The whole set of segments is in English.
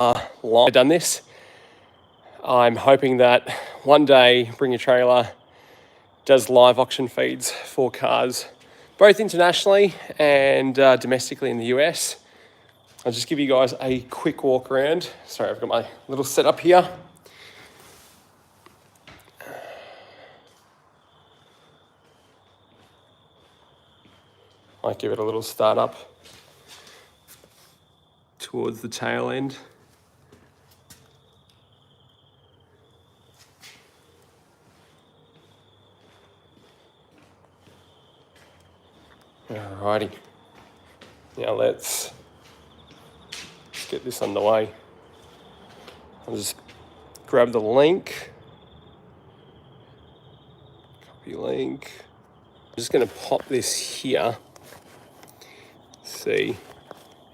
I've done this. I'm hoping that one day Bring Your Trailer does live auction feeds for cars, both internationally and domestically in the US. I'll just give you guys a quick walk around. Sorry, I've got my little setup here. Might give it a little start up towards the tail end. Alrighty, now let's get this underway. I'll just grab the link, copy link. I'm just going to pop this here, see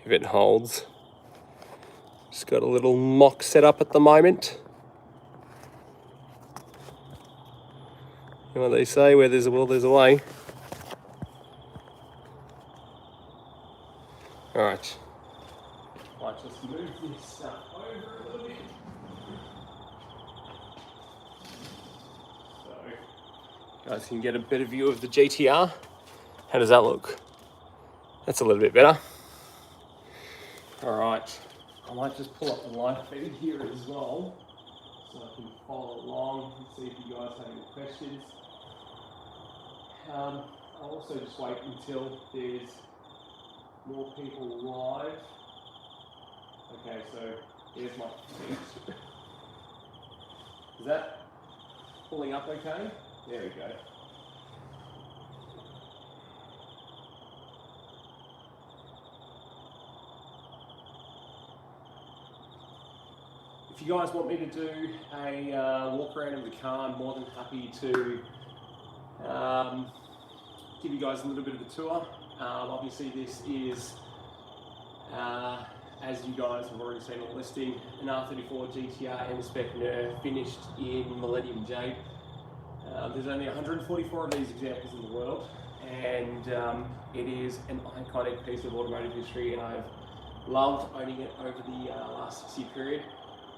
if it holds. Just got a little mock set up at the moment. You know what they say, where there's a will, there's a way. All right, might just move this stuff over a little bit. So, you guys can get a better view of the GTR. How does that look? That's a little bit better. All right, I might just pull up the live feed here as well, so I can follow along and see if you guys have any questions. I'll also just wait until there's more people live. Okay, so here's my feed. Is that pulling up okay? There we go. If you guys want me to do a walk around of the car, I'm more than happy to give you guys a little bit of a tour. Obviously this is, as you guys have already seen on the listing, an R34 GTR M-Spec Nur finished in Millennium Jade. There's only 144 of these examples in the world, and it is an iconic piece of automotive history, and I've loved owning it over the last 6-year period.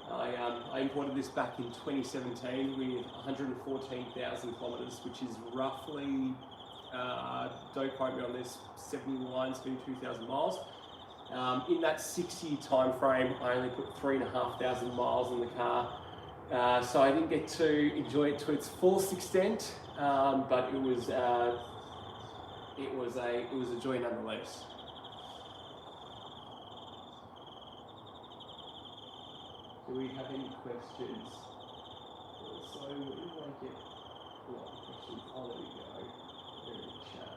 I imported this back in 2017 with 114,000 kilometers, which is roughly, don't quote me on this, 72,000 miles. In that 6-year time frame, I only put 3,500 miles in the car, so I didn't get to enjoy it to its fullest extent, but it was a joy nonetheless. Do we have any questions? So where do I get a lot of questions? Oh, there we go. They're in the chat.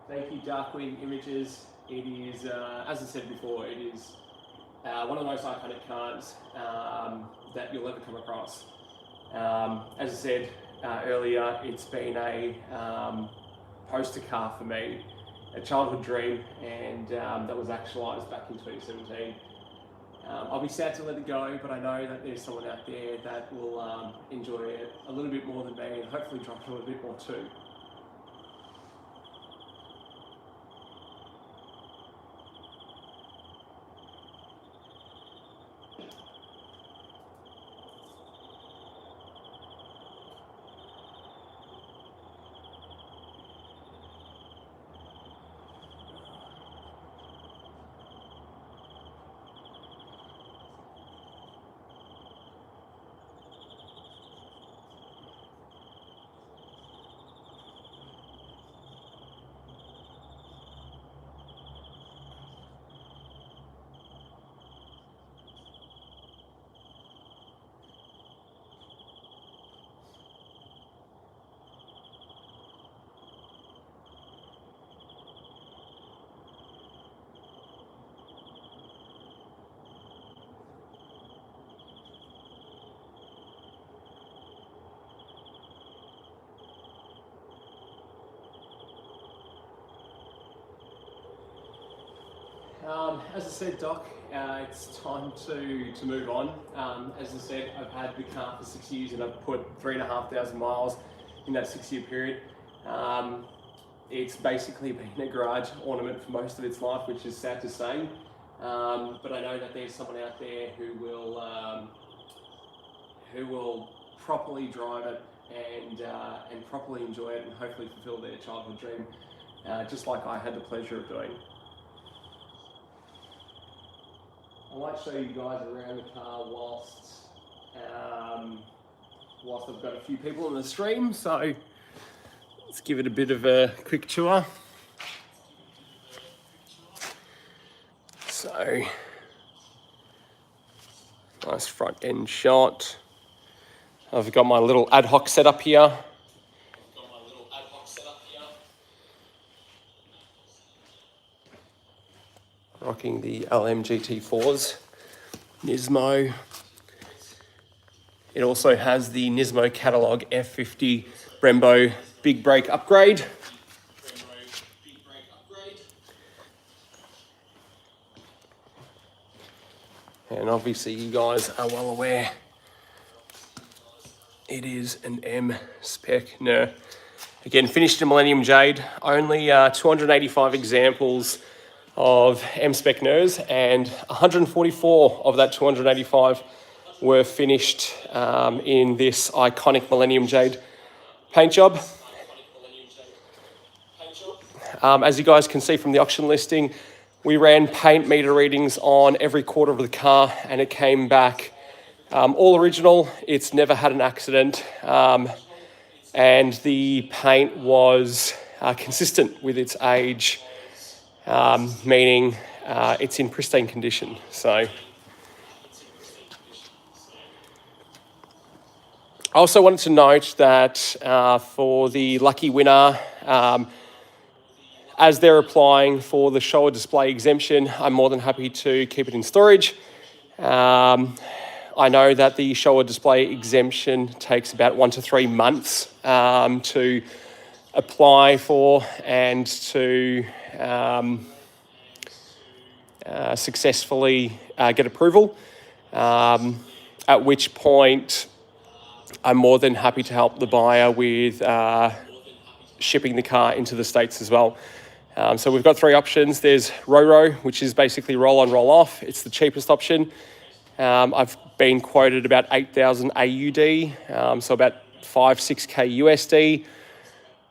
Thank you, Darkwing Images. It is, as I said before, it is one of the most iconic cars that you'll ever come across. As I said earlier, it's been a poster car for me, a childhood dream, and that was actualised back in 2017. I'll be sad to let it go, but I know that there's someone out there that will enjoy it a little bit more than me, and hopefully drive it a little bit more too. As I said, Doc, it's time to move on. As I said, I've had the car for 6 years and I've put 3,500 miles in that 6-year period. It's basically been a garage ornament for most of its life, which is sad to say. But I know that there's someone out there who will properly drive it and properly enjoy it and hopefully fulfill their childhood dream, just like I had the pleasure of doing. I might show you guys around the car whilst I've got a few people on the stream, so let's give it a bit of a quick tour. So, nice front end shot. I've got my little ad hoc setup here. Rocking the LM GT4s, Nismo. It also has the Nismo Catalog F50 Brembo big brake upgrade. And obviously you guys are well aware, it is an M-Spec Nur. Again, finished in Millennium Jade, only 285 examples of M-Spec Nurs, and 144 of that 285 were finished in this iconic Millennium Jade paint job. As you guys can see from the auction listing, we ran paint meter readings on every quarter of the car and it came back all original. It's never had an accident, and the paint was consistent with its age, meaning it's in pristine condition. So I also wanted to note that for the lucky winner, as they're applying for the show or display exemption, I'm more than happy to keep it in storage. I know that the show or display exemption takes about 1 to 3 months to apply for and to successfully get approval, at which point I'm more than happy to help the buyer with shipping the car into the States as well. So we've got 3 options. There's RoRo, which is basically roll on, roll off. It's the cheapest option. I've been quoted about 8,000 AUD, so about 5-6K USD.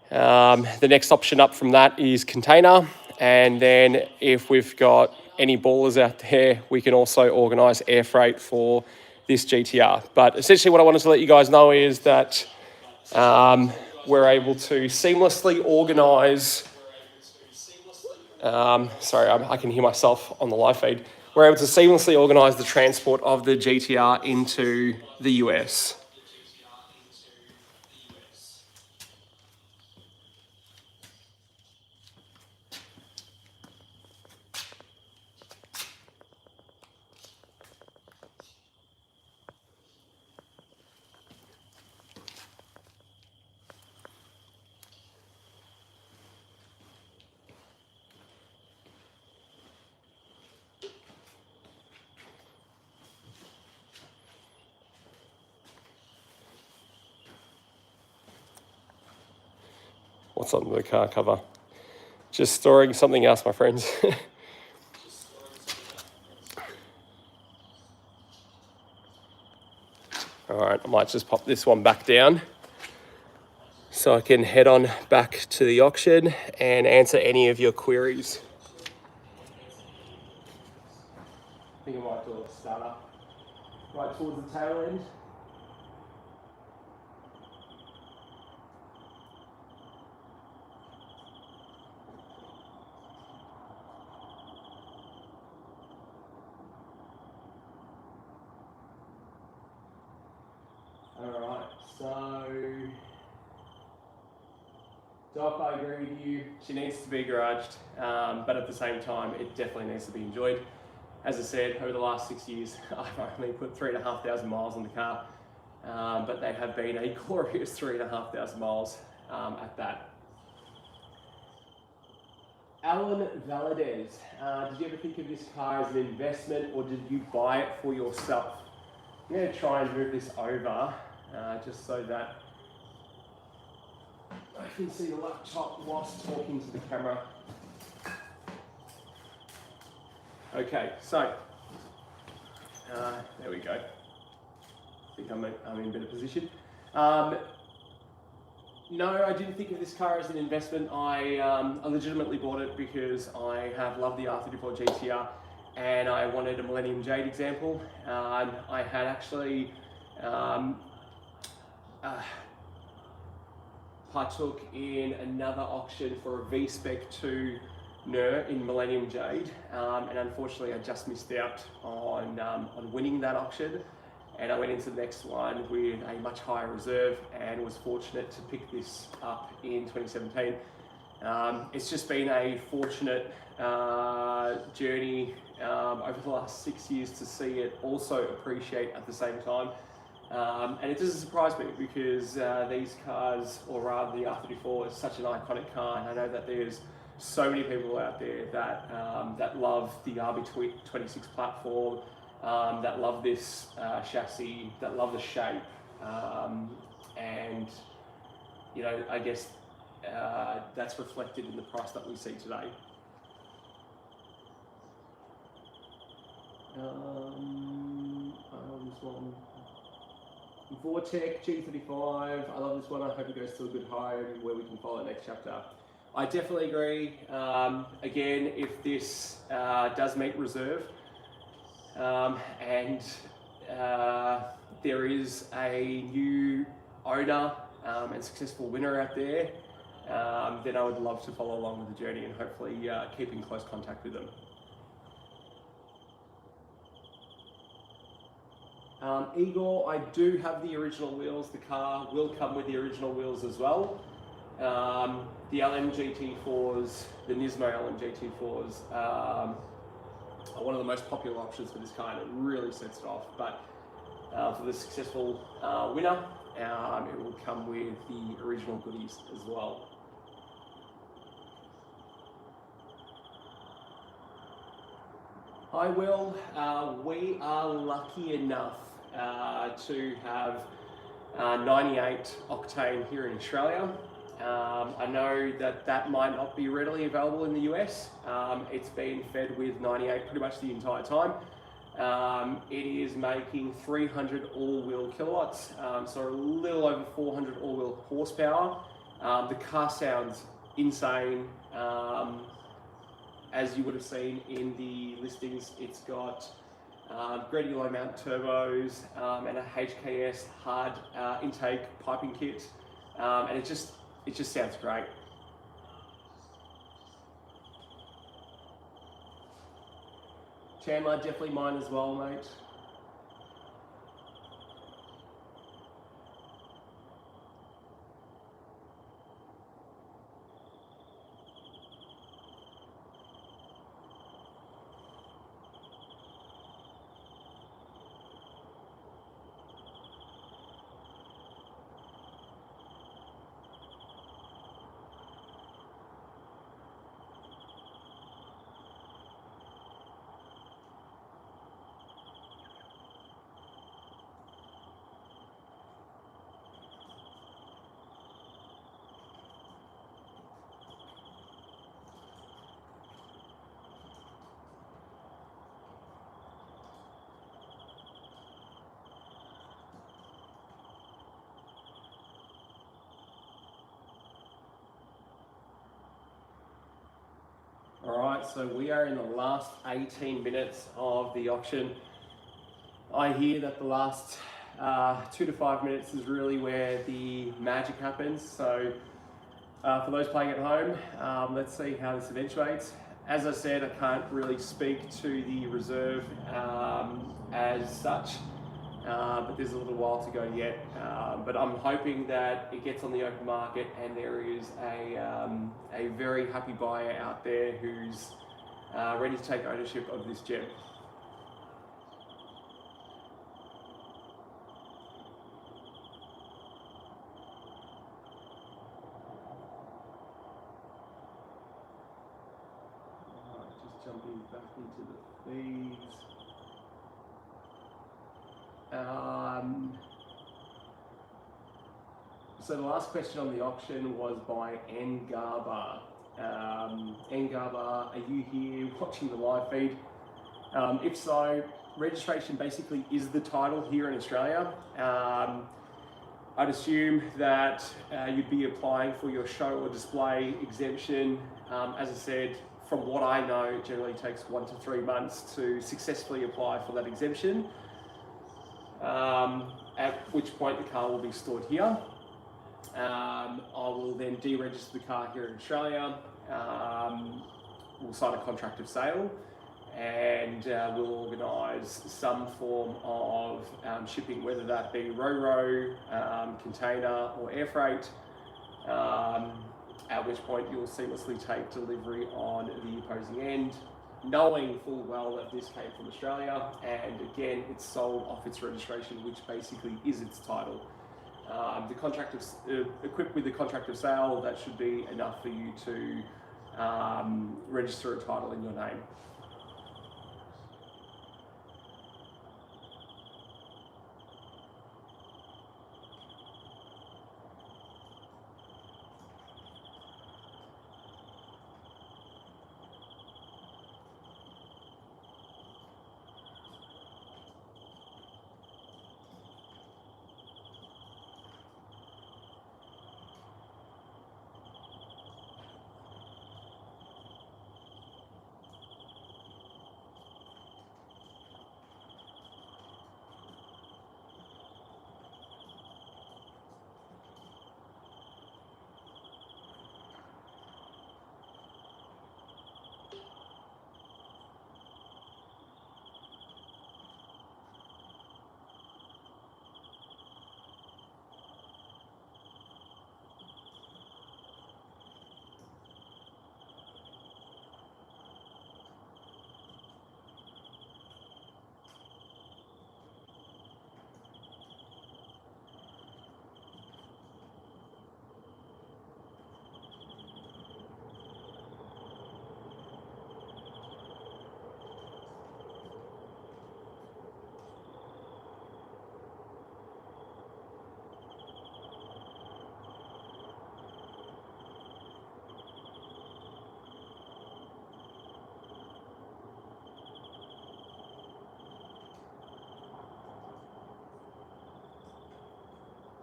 The next option up from that is container. And then if we've got any ballers out there, we can also organise air freight for this GTR. But essentially what I wanted to let you guys know is that we're able to seamlessly organise, sorry, I can hear myself on the live feed. We're able to seamlessly organise the transport of the GTR into the US. What's on the car cover? Just storing something else, my friends. All right, I might just pop this one back down so I can head on back to the auction and answer any of your queries. I think I might do a starter right towards the tail end. Alright, so Doc, I agree with you. She needs to be garaged, but at the same time, it definitely needs to be enjoyed. As I said, over the last 6 years, I've only put 3,500 miles on the car, but they have been a glorious 3,500 miles at that. Alan Valadez, did you ever think of this car as an investment or did you buy it for yourself? I'm going to try and move this over just so that I can see the laptop whilst talking to the camera. Okay, so there we go. I think I'm in a better position. No, I didn't think of this car as an investment. I legitimately bought it because I have loved the R34 GTR and I wanted a Millennium Jade example. I had actually partook in another auction for a V-Spec 2 Nur in Millennium Jade, and unfortunately I just missed out on winning that auction. And I went into the next one with a much higher reserve and was fortunate to pick this up in 2017. It's just been a fortunate journey over the last 6 years to see it also appreciate at the same time. And it doesn't surprise me because these cars, or rather the R34, is such an iconic car, and I know that there's so many people out there that that love the RB26 platform, that love this chassis, that love the shape, and you know, I guess that's reflected in the price that we see today. This one, Vortec G35. I love this one. I hope it goes to a good home where we can follow the next chapter. I definitely agree. Again, if this does meet reserve, and there is a new owner and successful winner out there, then I would love to follow along with the journey and hopefully keep in close contact with them. Igor, I do have the original wheels. The car will come with the original wheels as well. The LMGT4s, the Nismo LMGT4s, are one of the most popular options for this car, and it really sets it off. But for the successful winner, it will come with the original goodies as well. Hi Will, we are lucky enough to have 98 octane here in Australia. I know that that might not be readily available in the US. It's been fed with 98 pretty much the entire time. It is making 300 all-wheel kilowatts, so a little over 400 all-wheel horsepower. The car sounds insane. As you would have seen in the listings, it's got Grady low mount turbos and a HKS hard intake piping kit, and it just sounds great. Chandler, definitely mine as well, mate. All right, so we are in the last 18 minutes of the auction. I hear that the last 2 to 5 minutes is really where the magic happens. So for those playing at home, let's see how this eventuates. As I said, I can't really speak to the reserve as such, but there's a little while to go yet. But I'm hoping that it gets on the open market and there is a very happy buyer out there who's ready to take ownership of this gem. Just jumping back into the feeds. So the last question on the auction was by Ngaba. Ngaba, are you here watching the live feed? If so, registration basically is the title here in Australia. I'd assume that you'd be applying for your show or display exemption. As I said, from what I know, it generally takes 1 to 3 months to successfully apply for that exemption, at which point the car will be stored here. I will then deregister the car here in Australia. We'll sign a contract of sale, and we'll organise some form of shipping, whether that be ro-ro, container or air freight, at which point you'll seamlessly take delivery on the opposing end, knowing full well that this came from Australia, and again, it's sold off its registration, which basically is its title. The contract of, equipped with the contract of sale, that should be enough for you to register a title in your name.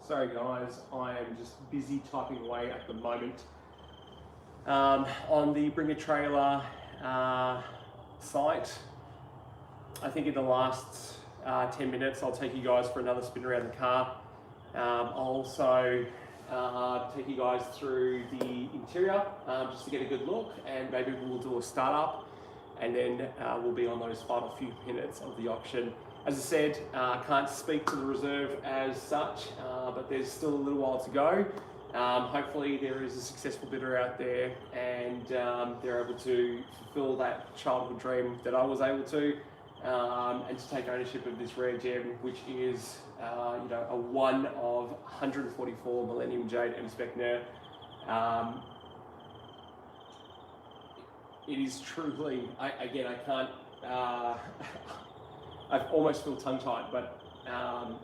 Sorry guys, I am just busy typing away at the moment. On the Bring a Trailer site, I think in the last 10 minutes I'll take you guys for another spin around the car. I'll also take you guys through the interior just to get a good look, and maybe we'll do a startup, and then we'll be on those final few minutes of the auction. As I said, can't speak to the reserve as such, but there's still a little while to go. Hopefully there is a successful bidder out there, and they're able to fulfill that childhood dream that I was able to, and to take ownership of this rare gem, which is you know, a one of 144 Millennium Jade M-Spec Nur. It is truly, I can't, I almost feel tongue-tied, but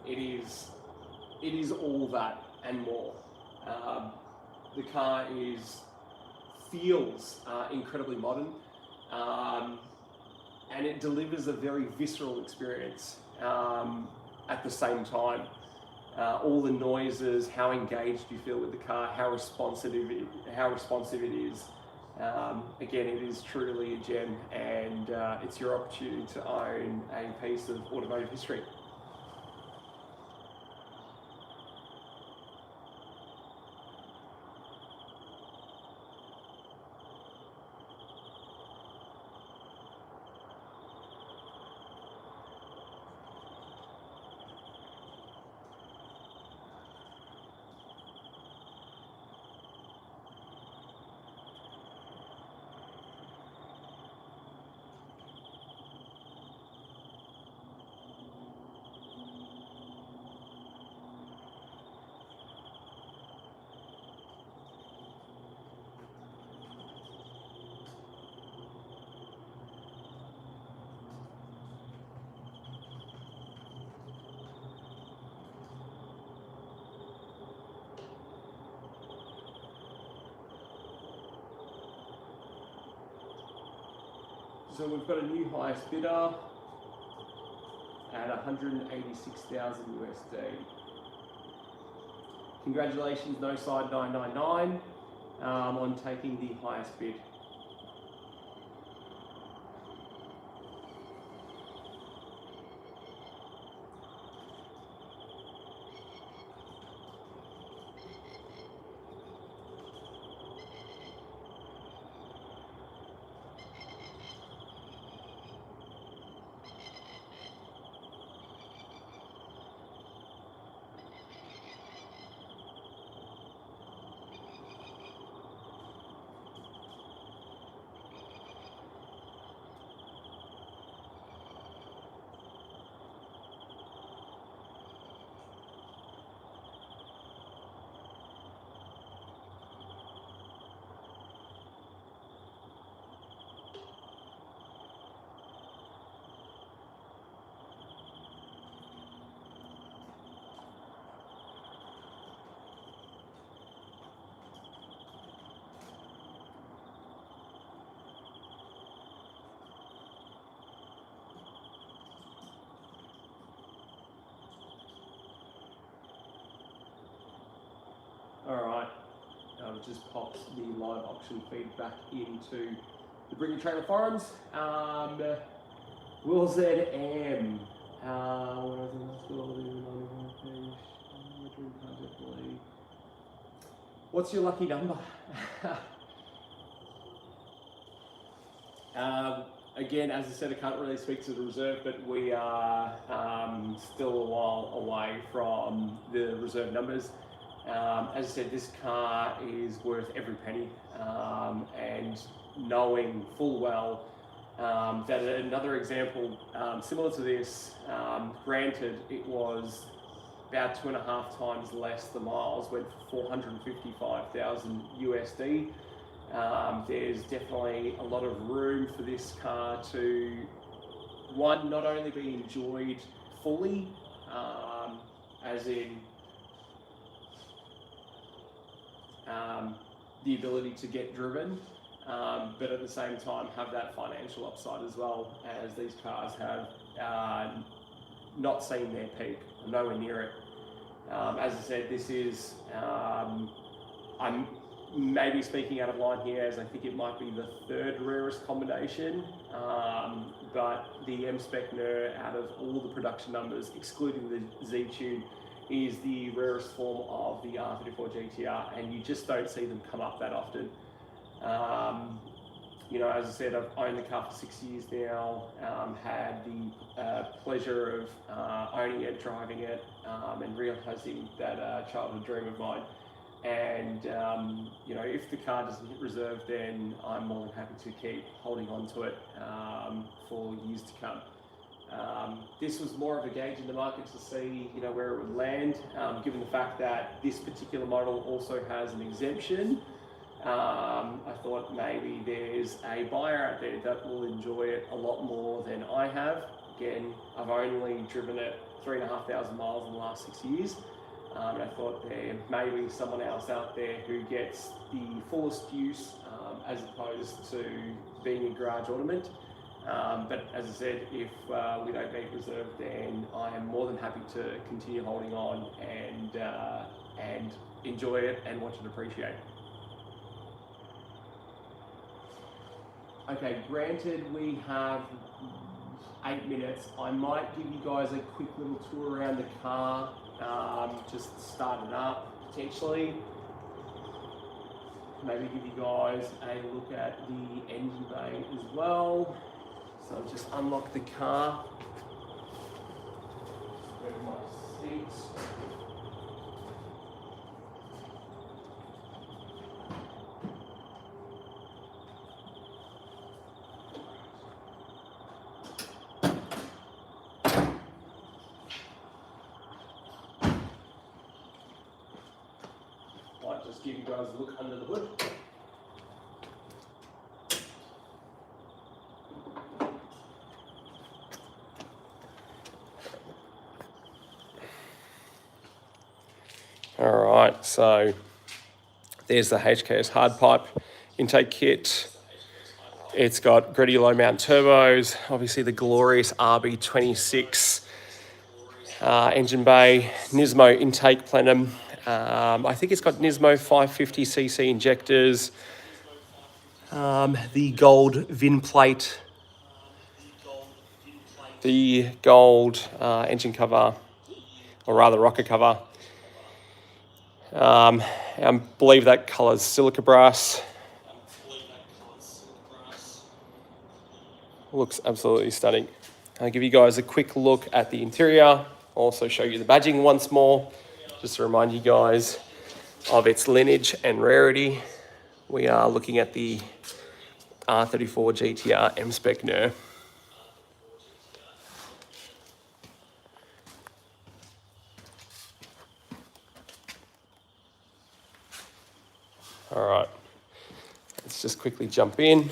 it is all that and more. The car feels incredibly modern, and it delivers a very visceral experience at the same time. All the noises, how engaged you feel with the car, how responsive it is. Again, it is truly a gem, and it's your opportunity to own a piece of automotive history. So we've got a new highest bidder at 186,000 USD. Congratulations, No Side 999, on taking the highest bid. Alright, I've just popped the live auction feed back into the Bring Your Trailer forums. Will ZM. What's your lucky number? Again, as I said, I can't really speak to the reserve, but we are still a while away from the reserve numbers. As I said, this car is worth every penny, and knowing full well that another example similar to this, granted it was about 2.5 times less the miles, went for 455,000 USD. There's definitely a lot of room for this car to, one, not only be enjoyed fully, as in the ability to get driven, but at the same time have that financial upside as well, as these cars have not seen their peak, nowhere near it. As I said, this is, I'm maybe speaking out of line here, as I think it might be the third rarest combination, but the M-Spec Nur, out of all the production numbers, excluding the Z-Tune, is the rarest form of the R34 GTR, and you just don't see them come up that often. You know, as I said, I've owned the car for 6 years now, had the pleasure of owning it, driving it, and realizing that childhood dream of mine. And you know, if the car doesn't hit reserve, then I'm more than happy to keep holding on to it for years to come. This was more of a gauge in the market to see, you know, where it would land, given the fact that this particular model also has an exemption. I thought maybe there's a buyer out there that will enjoy it a lot more than I have. Again, I've only driven it 3,500 miles in the last 6 years. And I thought there may be someone else out there who gets the fullest use, as opposed to being a garage ornament. But as I said, if we don't meet reserve, then I am more than happy to continue holding on and enjoy it and watch it appreciate. Okay, granted we have 8 minutes. I might give you guys a quick little tour around the car, just start it up potentially. Maybe give you guys a look at the engine bay as well. So I'll just unlock the car. Go to my seats. Might just give you guys a look under the hood. All right, so there's the HKS hard pipe intake kit. It's got gritty low mount turbos, obviously the glorious RB26 engine bay, Nismo intake plenum. I think it's got Nismo 550cc injectors, the gold VIN plate, the gold engine cover, or rather rocker cover. I believe that colour's silica brass. Looks absolutely stunning. I'll give you guys a quick look at the interior. Also show you the badging once more, just to remind you guys of its lineage and rarity. We are looking at the R34 GTR M-Spec Nur. All right, let's just quickly jump in.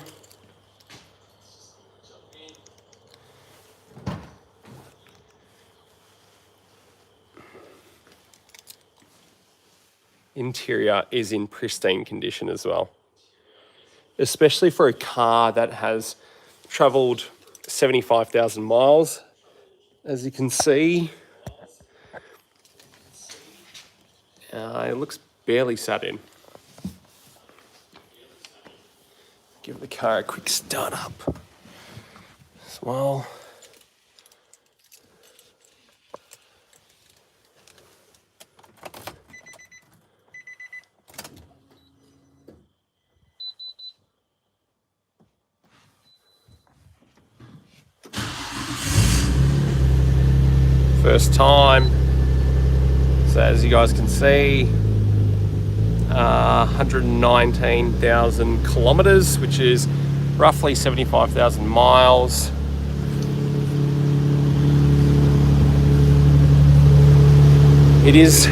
Interior is in pristine condition as well, especially for a car that has travelled 75,000 miles. As you can see, it looks barely sat in. Give the car a quick start up as well. First time. So as you guys can see, 119,000 kilometers, which is roughly 75,000 miles. It is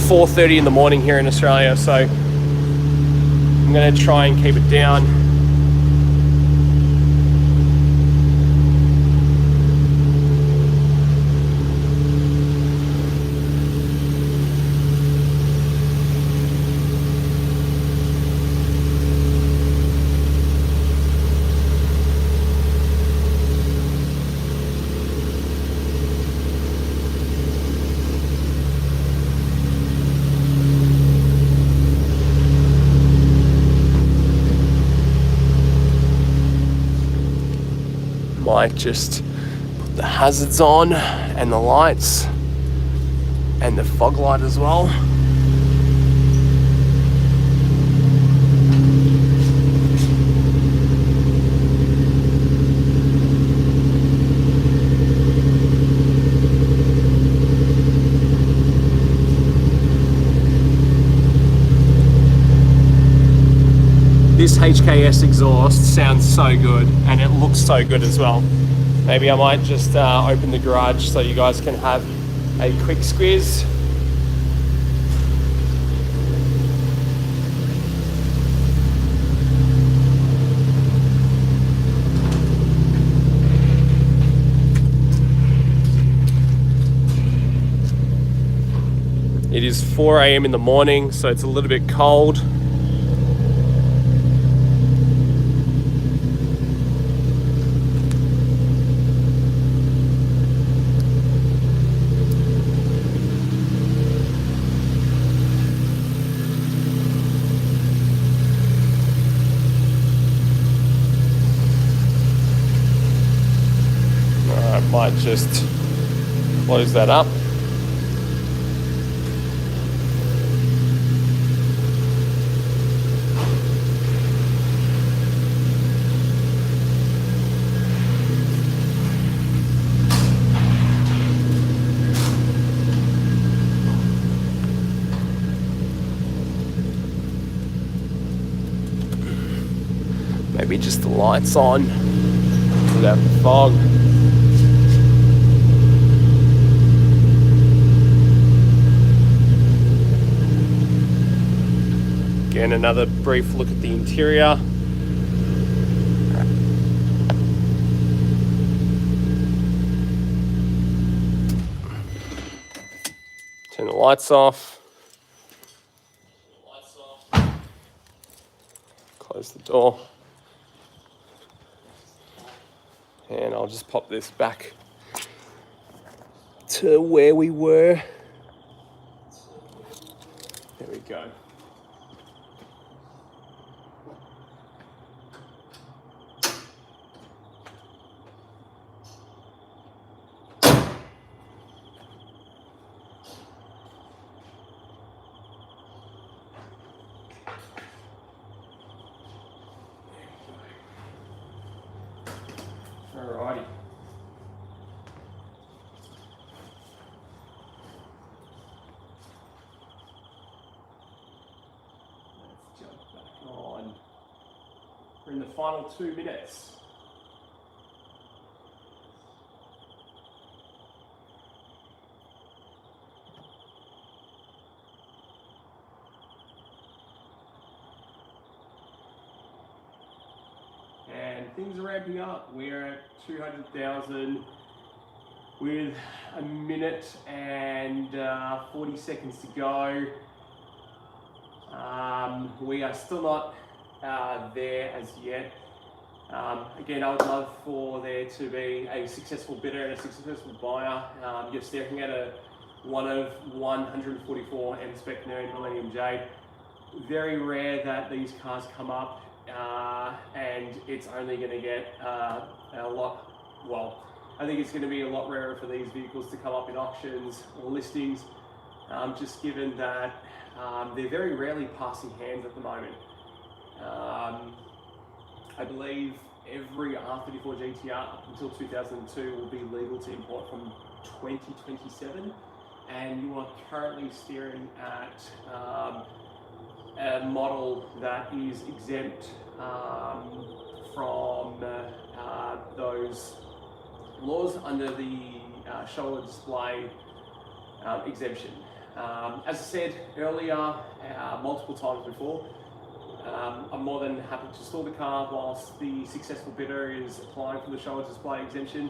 4:30 in the morning here in Australia, so I'm going to try and keep it down. Might just put the hazards on and the lights and the fog light as well. This HKS exhaust sounds so good, and it looks so good as well. Maybe I might just open the garage so you guys can have a quick squiz. It is 4 a.m. in the morning, so it's a little bit cold. Might just close that up. Maybe just the lights on without the fog. Again, another brief look at the interior. Turn the lights off. Close the door. And I'll just pop this back to where we were. There we go. Alrighty. Let's jump back on. We're in the final 2 minutes. And things are ramping up. We're at 200,000 with a minute and 40 seconds to go. We are still not there as yet. Again, I would love for there to be a successful bidder and a successful buyer. You're staring at a one of 144 M-Spec Nur in Millennium Jade. Very rare that these cars come up. And it's only going to get a lot, well, I think it's going to be a lot rarer for these vehicles to come up in auctions or listings, just given that they're very rarely passing hands at the moment. I believe every R34 GTR up until 2002 will be legal to import from 2027, and you are currently staring at a model that is exempt from those laws under the shoulder display exemption. As I said earlier, multiple times before, I'm more than happy to store the car whilst the successful bidder is applying for the shoulder display exemption,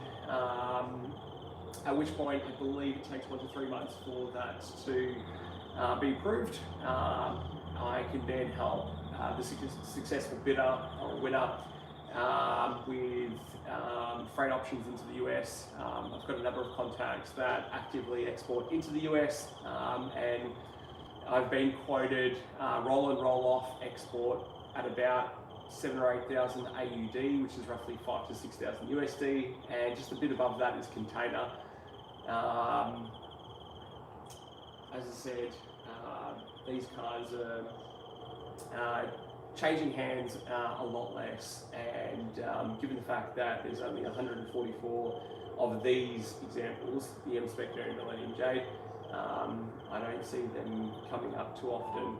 at which point I believe it takes 1 to 3 months for that to be approved. I can then help the successful bidder or winner with freight options into the US. I've got a number of contacts that actively export into the US, and I've been quoted roll and roll off export at about 7,000 or 8,000 AUD, which is roughly 5,000 to 6,000 USD, and just a bit above that is container. As I said, these cars are changing hands a lot less, and given the fact that there's only 144 of these examples, the M-Spec Nur and Millennium Jade, I don't see them coming up too often.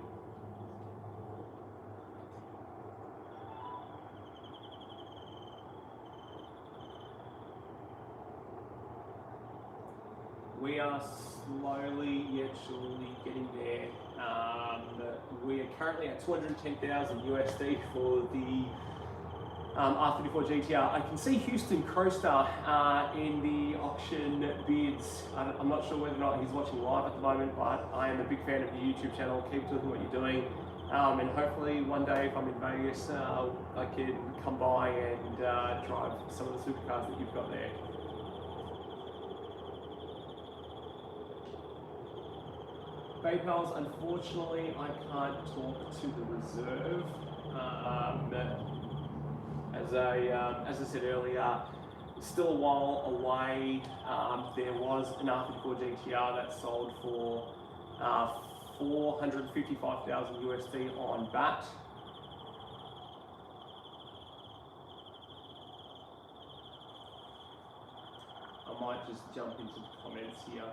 We are slowly yet surely getting there. We are currently at 210,000 USD for the R34 GTR. I can see Houston Coaster in the auction bids. I'm not sure whether or not he's watching live at the moment, but I am a big fan of your YouTube channel. Keep doing what you're doing. And hopefully one day if I'm in Vegas, I can come by and drive some of the supercars that you've got there. PayPal's, unfortunately, I can't talk to the reserve. As I said earlier, still a while away. There was an R34 GTR that sold for 455,000 USD on BAT. I might just jump into the comments here.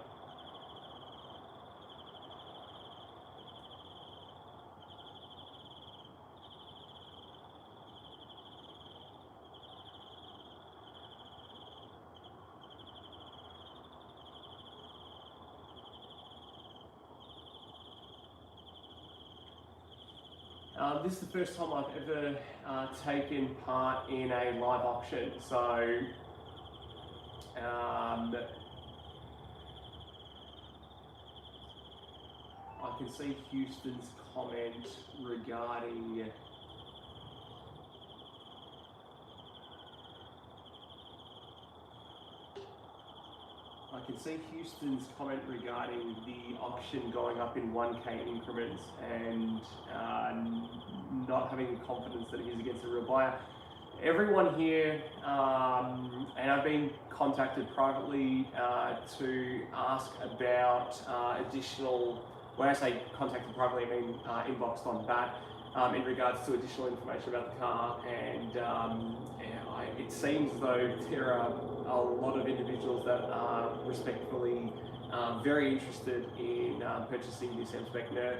This is the first time I've ever taken part in a live auction, so I can see Houston's comment regarding I can see Houston's comment regarding the auction going up in 1K increments and not having the confidence that he is against a real buyer. Everyone here, and I've been contacted privately to ask about additional, when I say contacted privately, I mean inboxed on BAT, in regards to additional information about the car, and it seems though there are a lot of individuals that are respectfully very interested in purchasing this M-Spec Nur.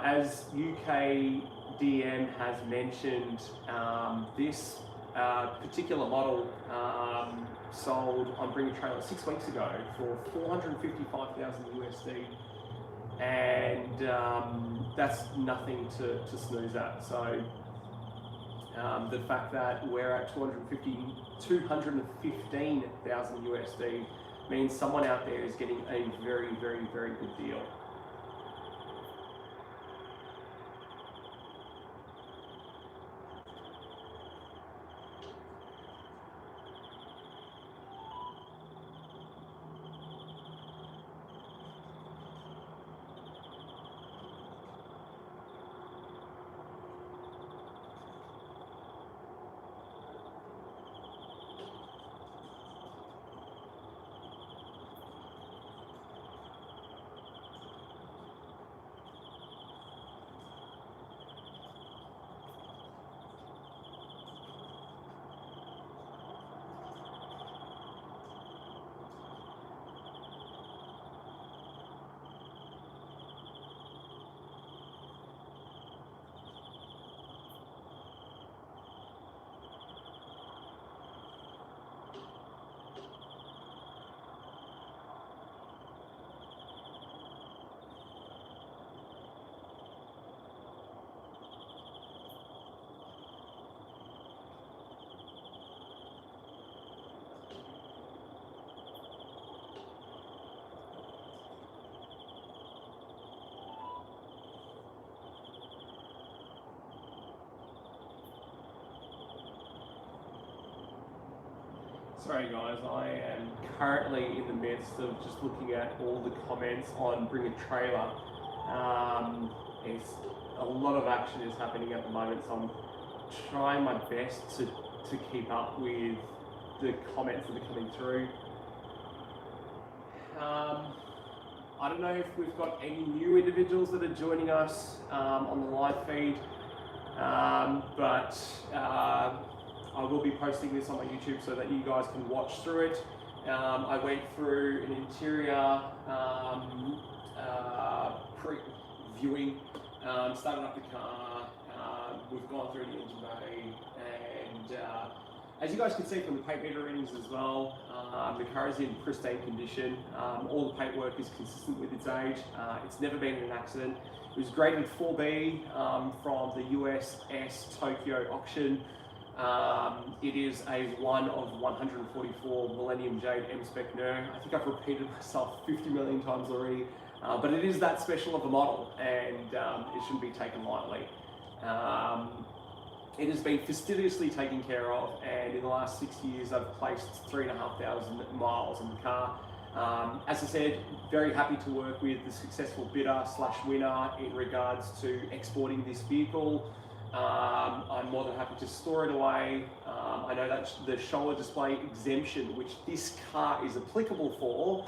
As UKDM has mentioned, this particular model sold on Bring a Trailer 6 weeks ago for $455,000 USD, and that's nothing to snooze at. So the fact that we're at $215,000 USD means someone out there is getting a very, very, very good deal. Sorry guys, I am currently in the midst of just looking at all the comments on Bring a Trailer. It's a lot of action is happening at the moment, so I'm trying my best to keep up with the comments that are coming through. I don't know if we've got any new individuals that are joining us on the live feed, but I will be posting this on my YouTube so that you guys can watch through it. I went through an interior pre-viewing, started up the car, we've gone through the engine bay, and as you guys can see from the paint meter readings as well, the car is in pristine condition. All the paintwork is consistent with its age. It's never been in an accident. It was graded 4B from the USS Tokyo auction. It is a 1 of 144 Millennium Jade M-Spec Nur. I think I've repeated myself 50 million times already, but it is that special of a model, and it shouldn't be taken lightly. It has been fastidiously taken care of, and in the last 6 years I've placed 3,500 miles on the car. As I said, very happy to work with the successful bidder / winner in regards to exporting this vehicle. I'm more than happy to store it away. I know that the shoulder display exemption, which this car is applicable for,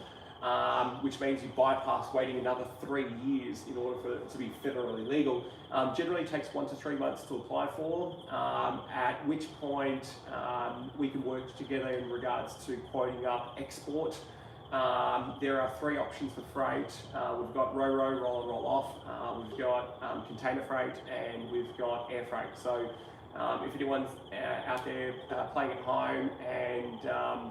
which means you bypass waiting another 3 years in order for it to be federally legal, generally takes 1 to 3 months to apply for, at which point we can work together in regards to quoting up export. There are 3 options for freight. We've got roll, roll, roll off, we've got container freight, and we've got air freight. So if anyone's out there playing at home and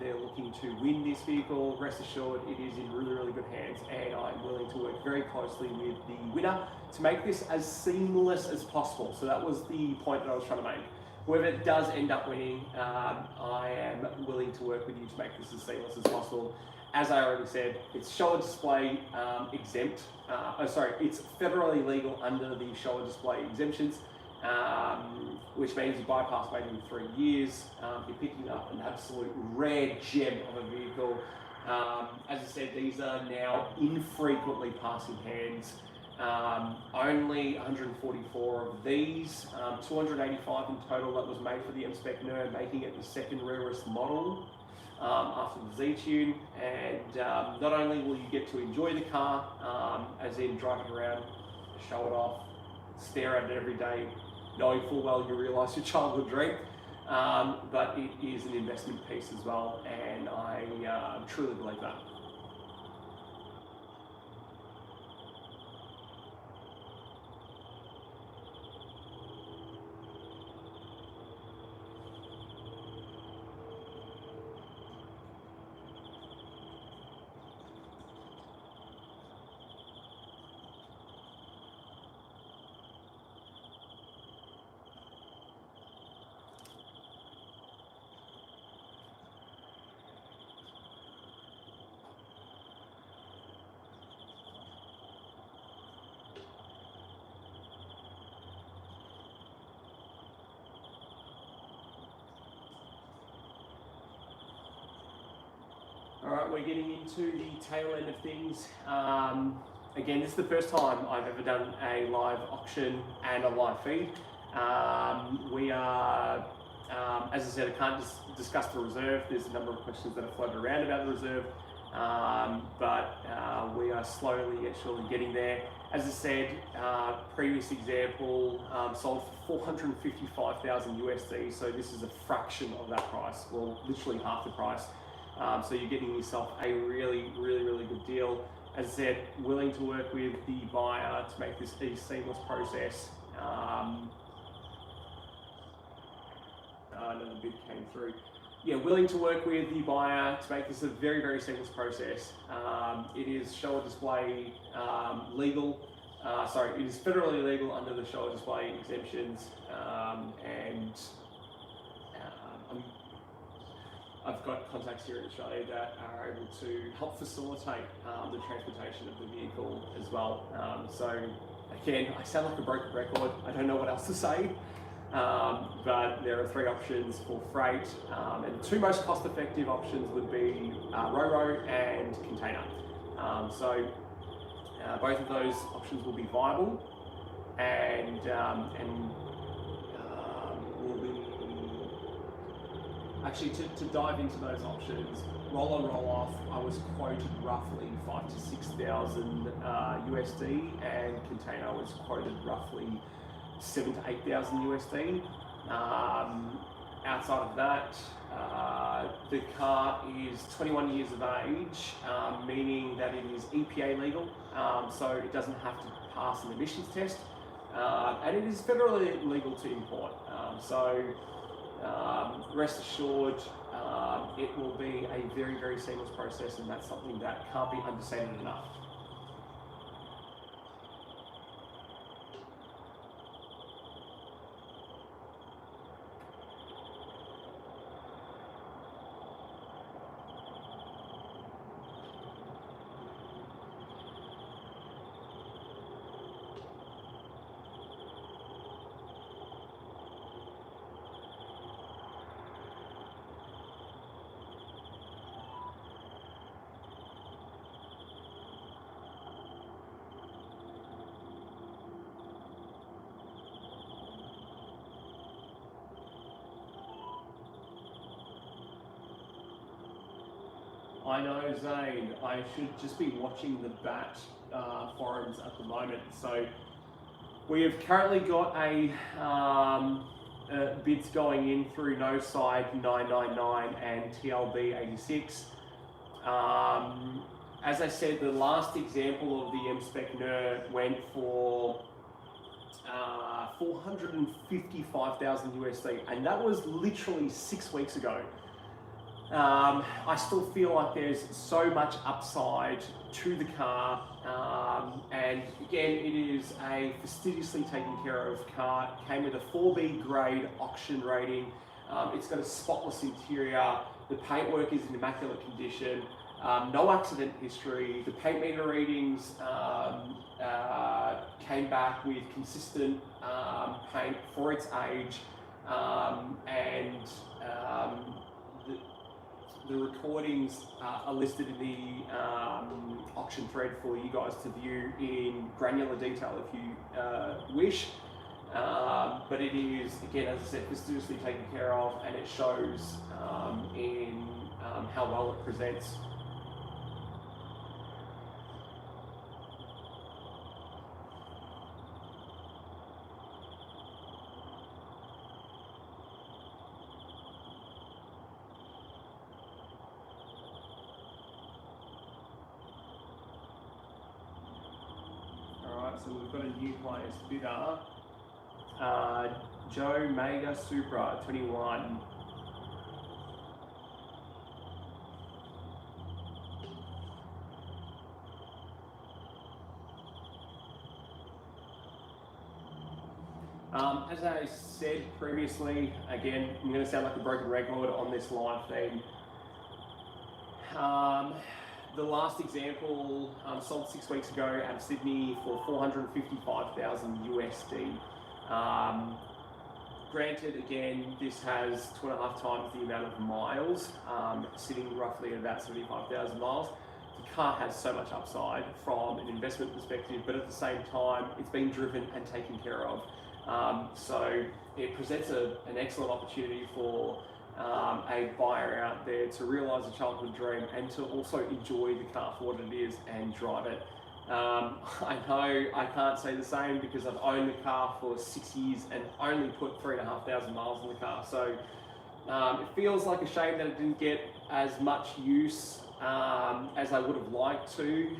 they're looking to win this vehicle, rest assured it is in really, really good hands, and I'm willing to work very closely with the winner to make this as seamless as possible. So that was the point that I was trying to make. Whoever does end up winning, I am willing to work with you to make this as seamless as possible. As I already said, it's shoulder display exempt. It's federally legal under the shoulder display exemptions, which means you bypass waiting 3 years. You're picking up an absolute rare gem of a vehicle. As I said, these are now infrequently passing hands. Only 144 of these, 285 in total that was made for the M-Spec Nur, making it the second rarest model after the Z-Tune. And not only will you get to enjoy the car, as in driving around, show it off, stare at it every day, knowing full well you realise your childhood dream, but it is an investment piece as well, and I truly believe that. All right, we're getting into the tail end of things. Again, this is the first time I've ever done a live auction and a live feed. We are, as I said, I can't discuss the reserve. There's a number of questions that are floated around about the reserve, but we are slowly yet surely getting there. As I said, previous example sold for 455,000 USD, so this is a fraction of that price, well, literally half the price. So you're getting yourself a really good deal. As I said, willing to work with the buyer to make this a seamless process. Another bid came through. Yeah, willing to work with the buyer to make this a very seamless process. It is show or display legal. It is federally legal under the show or display exemptions, and I've got contacts here in Australia that are able to help facilitate the transportation of the vehicle as well. So again, I sound like a broken record. I don't know what else to say, but there are 3 options for freight, and the 2 most cost-effective options would be Ro-Ro and container. So both of those options will be viable, and will be. Actually, to dive into those options, roll on, roll off, I was quoted roughly 5,000 to 6,000 USD, and container was quoted roughly 7,000 to 8,000 USD. Outside of that, the car is 21 years of age, meaning that it is EPA legal, so it doesn't have to pass an emissions test, and it is federally legal to import. Rest assured, it will be a very seamless process, and that's something that can't be understated enough. I know, Zane, I should just be watching the BAT forums at the moment. So we have currently got a bids going in through No Side 999 and TLB 86. As I said, the last example of the M-Spec Nur went for 455,000 USD, and that was literally 6 weeks ago. I still feel like there's so much upside to the car, and again, it is a fastidiously taken care of car. It came with a 4B grade auction rating. It's got a spotless interior. The paintwork is in immaculate condition. No accident history. The paint meter readings came back with consistent paint for its age, and the recordings are listed in the auction thread for you guys to view in granular detail if you wish. But it is, again, as I said, fastidiously taken care of, and it shows in how well it presents. So we've got a new highest bidder, Joe Mega Supra 21. As I said previously, again, I'm going to sound like a broken record on this live feed. The last example sold 6 weeks ago out of Sydney for 455,000 USD. Granted, again, this has 2.5 times the amount of miles, sitting roughly at about 75,000 miles. The car has so much upside from an investment perspective, but at the same time, it's been driven and taken care of. So it presents an excellent opportunity for a buyer out there to realise a childhood dream and to also enjoy the car for what it is and drive it. I know I can't say the same because I've owned the car for 6 years and only put 3,500 miles in the car. So it feels like a shame that it didn't get as much use as I would have liked to,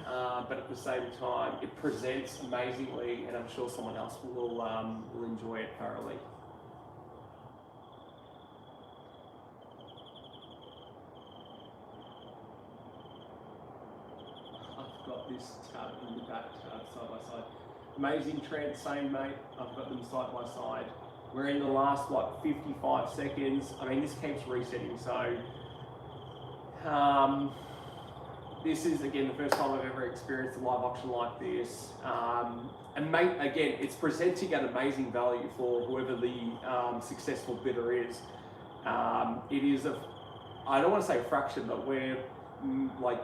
but at the same time, it presents amazingly, and I'm sure someone else will enjoy it thoroughly. This tab in the back tab side by side. Amazing tread, same mate. I've got them side by side. We're in the last 55 seconds. I mean, this keeps resetting, so this is again the first time I've ever experienced a live auction like this. And mate, again, it's presenting at amazing value for whoever the successful bidder is. It is I don't want to say a fraction, but we're like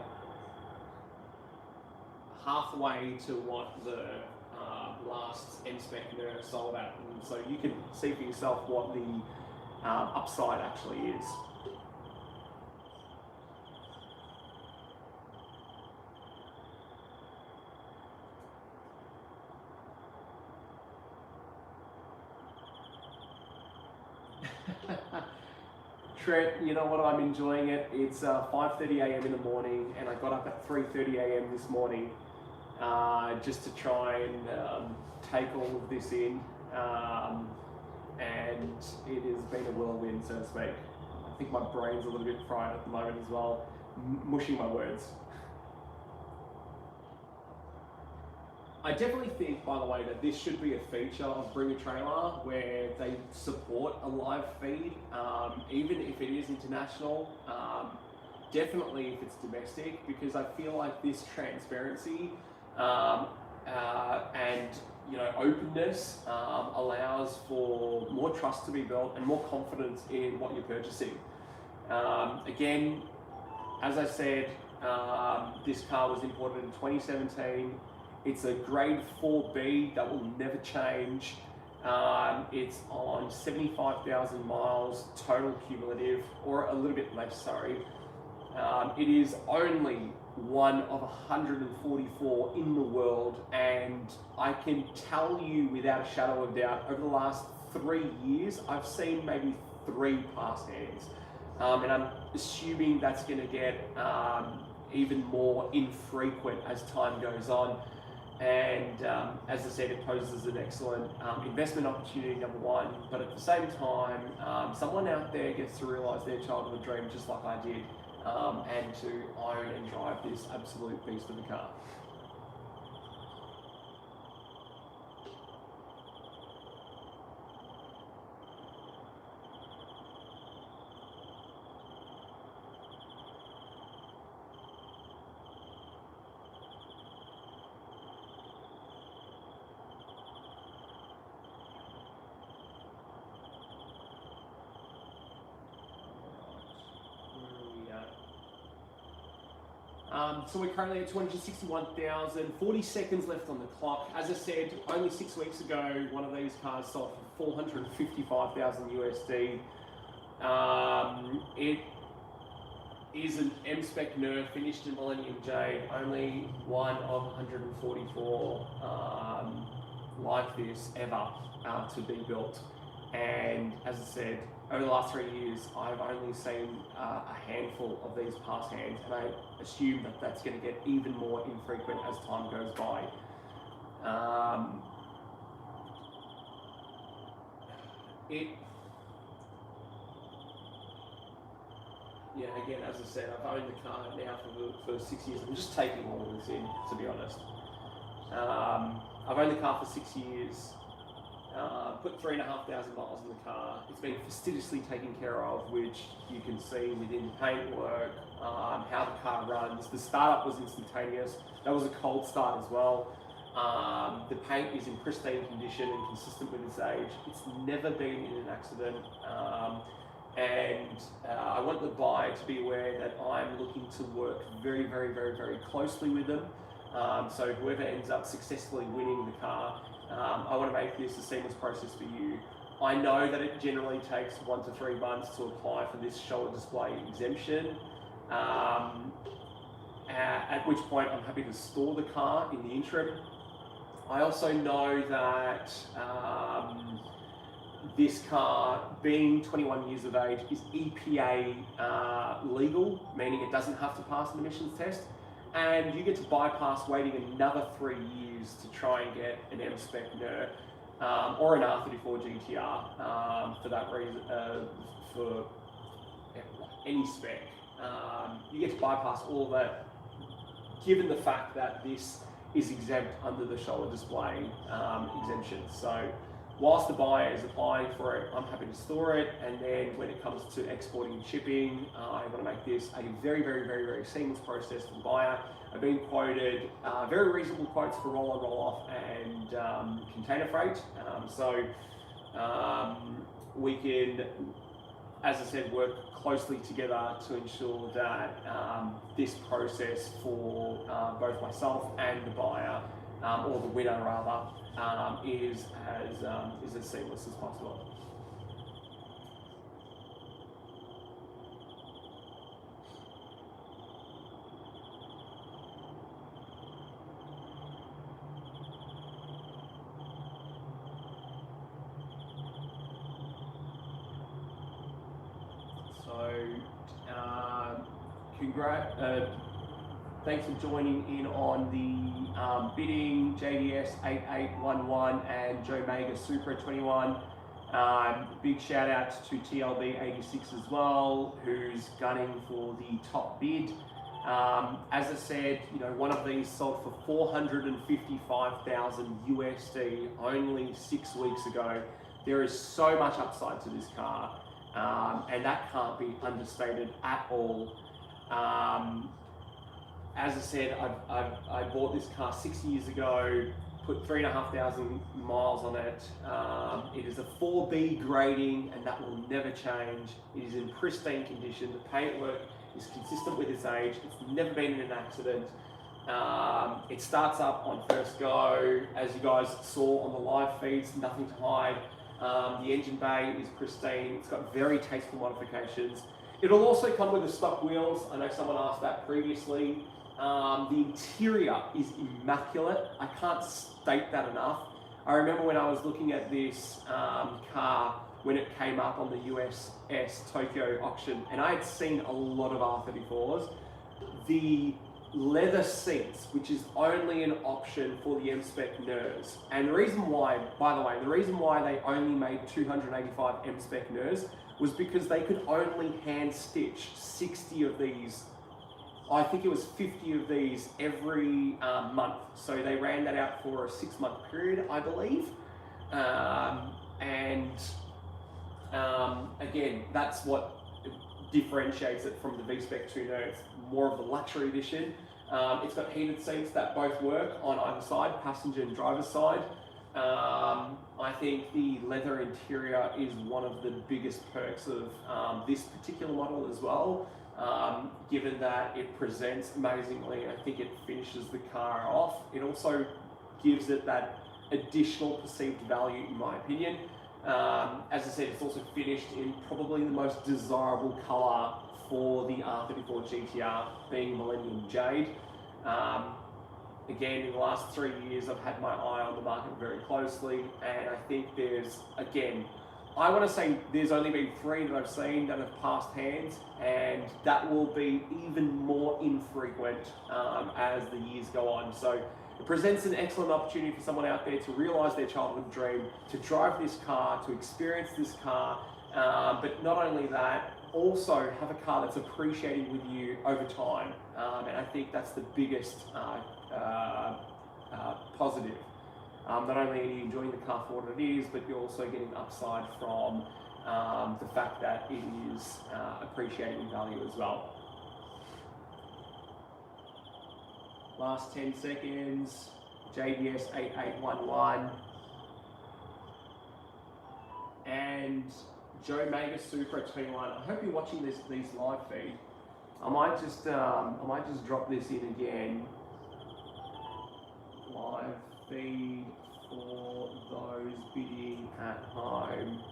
halfway to what the last M-Spec Nur sold at, and so you can see for yourself what the upside actually is. Trent, you know what, I'm enjoying it. It's 5:30 a.m. in the morning, and I got up at 3:30 a.m. this morning just to try and take all of this in, and it has been a whirlwind, so to speak. I think my brain's a little bit fried at the moment as well, mushing my words. I definitely think, by the way, that this should be a feature of Bring a Trailer where they support a live feed, even if it is international, definitely if it's domestic, because I feel like this transparency and openness allows for more trust to be built and more confidence in what you're purchasing. Again, as I said, this car was imported in 2017. It's a grade 4B that will never change. It's on 75,000 miles total cumulative, or a little bit less, sorry. It is only one of 144 in the world, and I can tell you without a shadow of doubt, over the last 3 years, I've seen maybe 3 pass hands. And I'm assuming that's gonna get even more infrequent as time goes on. And as I said, it poses an excellent investment opportunity, number one, but at the same time, someone out there gets to realise their childhood dream just like I did, and to own and drive this absolute beast of a car. So we're currently at 261,000, 40 seconds left on the clock. As I said, only 6 weeks ago, one of these cars sold for 455,000 USD. It is an M-Spec Nur finished in Millennium Jade, only one of 144 like this ever to be built. And as I said, over the last 3 years, I've only seen a handful of these pass hands, and I assume that that's going to get even more infrequent as time goes by. Yeah, again, as I said, I've owned the car now for 6 years. I'm just taking all of this in, to be honest. I've owned the car for 6 years. Put 3,500 miles in the car. It's been fastidiously taken care of, which you can see within the paintwork, how the car runs. The startup was instantaneous. That was a cold start as well. The paint is in pristine condition and consistent with its age. It's never been in an accident. I want the buyer to be aware that I'm looking to work very, very, very, very closely with them. So whoever ends up successfully winning the car, I want to make this a seamless process for you. I know that it generally takes 1 to 3 months to apply for this shoulder display exemption, at which point I'm happy to store the car in the interim. I also know that this car, being 21 years of age, is EPA legal, meaning it doesn't have to pass an emissions test. And you get to bypass waiting another 3 years to try and get an M-Spec Nur or an R34 GTR for that reason, for any spec. You get to bypass all of that, given the fact that this is exempt under the shoulder display exemption. So whilst the buyer is applying for it, I'm happy to store it, and then when it comes to exporting and shipping, I want to make this a very, very, very, very seamless process for the buyer. I've been quoted very reasonable quotes for roll-on, roll-off and container freight. We can, as I said, work closely together to ensure that this process for both myself and the buyer, or the winner rather, is as seamless as possible. Thanks for joining in on the bidding, JDS 8811 and Joe Mega Supra 21. Big shout out to TLB 86 as well, who's gunning for the top bid. As I said, one of these sold for 455,000 USD only 6 weeks ago. There is so much upside to this car, and that can't be understated at all. As I said, I bought this car 6 years ago, put 3,500 miles on it. It is a 4B grading, and that will never change. It is in pristine condition. The paintwork is consistent with its age. It's never been in an accident. It starts up on first go. As you guys saw on the live feeds, nothing to hide. The engine bay is pristine. It's got very tasteful modifications. It'll also come with the stock wheels. I know someone asked that previously. The interior is immaculate. I can't state that enough. I remember when I was looking at this car when it came up on the USS Tokyo auction, and I had seen a lot of R34s. The leather seats, which is only an option for the M-Spec Nurs. And the reason why, by the way, the reason why they only made 285 M-Spec Nurs was because they could only hand stitch 60 of these. I think it was 50 of these every month. So they ran that out for a 6-month period, I believe. Again, that's what differentiates it from the V-Spec 2 Nur. It's more of the luxury edition. It's got heated seats that both work on either side, passenger and driver's side. I think the leather interior is one of the biggest perks of this particular model as well. given that it presents amazingly. I think it finishes the car off. It also gives it that additional perceived value, in my opinion. As I said, it's also finished in probably the most desirable colour for the R34 GTR, being Millennium Jade. Again, in the last 3 years, I've had my eye on the market very closely, and I think there's, again, I want to say there's only been 3 that I've seen that have passed hands, and that will be even more infrequent as the years go on. So it presents an excellent opportunity for someone out there to realise their childhood dream, to drive this car, to experience this car, but not only that, also have a car that's appreciating with you over time, and I think that's the biggest positive. Not only are you enjoying the car for what it is, but you're also getting upside from the fact that it is appreciating in value as well. Last 10 seconds, JDS 8811 and Joe Mega Super T1. I hope you're watching these live feed. I might just drop this in again. Live feed for those bidding at home.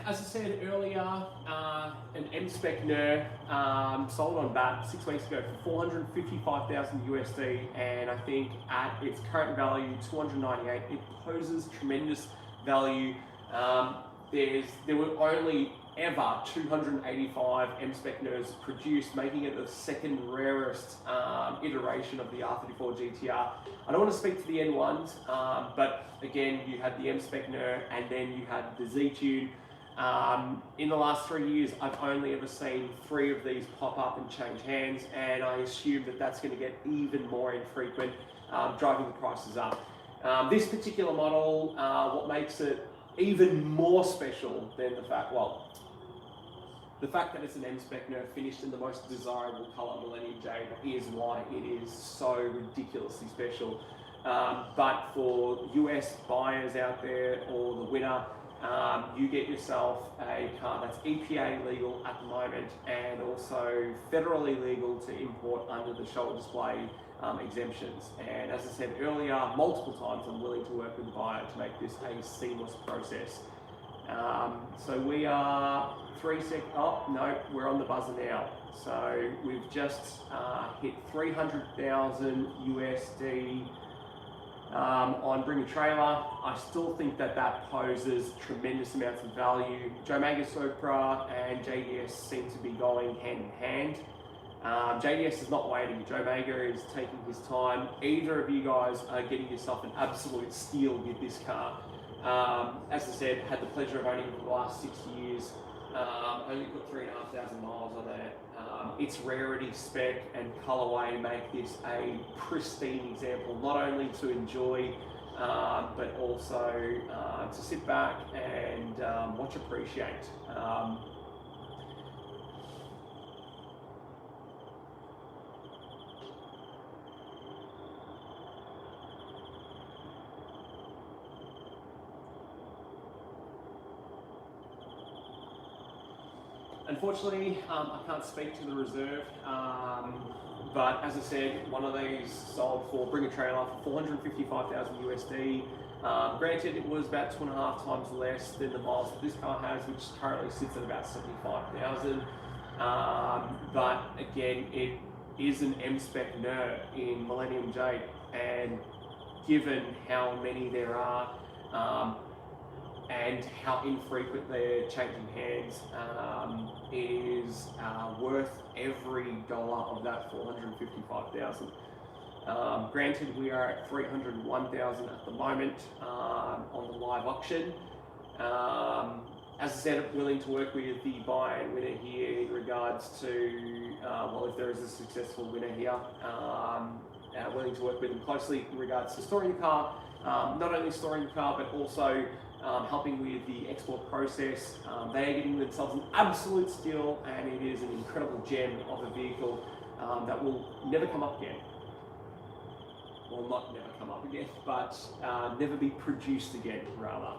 As I said earlier, an M-Spec Nur sold on BAT 6 weeks ago for 455,000 USD, and I think at its current value, 298, it poses tremendous value. There were only ever 285 M-Spec Nurs produced, making it the second rarest iteration of the R34 GTR. I don't want to speak to the N1s, but again, you had the M-Spec Nur and then you had the Z-Tune. In the last 3 years, I've only ever seen 3 of these pop up and change hands, and I assume that that's going to get even more infrequent, driving the prices up. This particular model, what makes it even more special than the fact that it's an M-Spec Nur finished in the most desirable colour, Millennium Jade, is why it is so ridiculously special. But for US buyers out there, or the winner, you get yourself a car that's EPA legal at the moment, and also federally legal to import under the shoulder display exemptions. And as I said earlier, multiple times, I'm willing to work with the buyer to make this a seamless process. So we are we're on the buzzer now. So we've just hit 300,000 USD on Bring a Trailer. I still think that poses tremendous amounts of value. Joe Mega Supra and JDS seem to be going hand in hand. JDS is not waiting. Joe Mega is taking his time. Either of you guys are getting yourself an absolute steal with this car. As I said, had the pleasure of owning it for the last 6 years. Only put 3,500 miles on it. Its rarity, spec, and colorway make this a pristine example, not only to enjoy, but also to sit back and watch appreciate. Unfortunately, I can't speak to the reserve, but as I said, one of these sold for Bring a Trailer for 455,000 USD. Granted, it was about 2.5 times less than the miles that this car has, which currently sits at about 75,000. But again, it is an M-Spec Nur in Millennium Jade, and given how many there are, and how infrequent they're changing hands, is worth every dollar of that 455,000. Granted, we are at 301,000 at the moment on the live auction. as I said, willing to work with the buyer and winner here in regards to, well, if there is a successful winner here, willing to work with them closely in regards to storing the car, not only storing the car, but also helping with the export process. They are getting themselves an absolute steal, and it is an incredible gem of a vehicle that will never come up again. Well, not never come up again, but never be produced again, rather.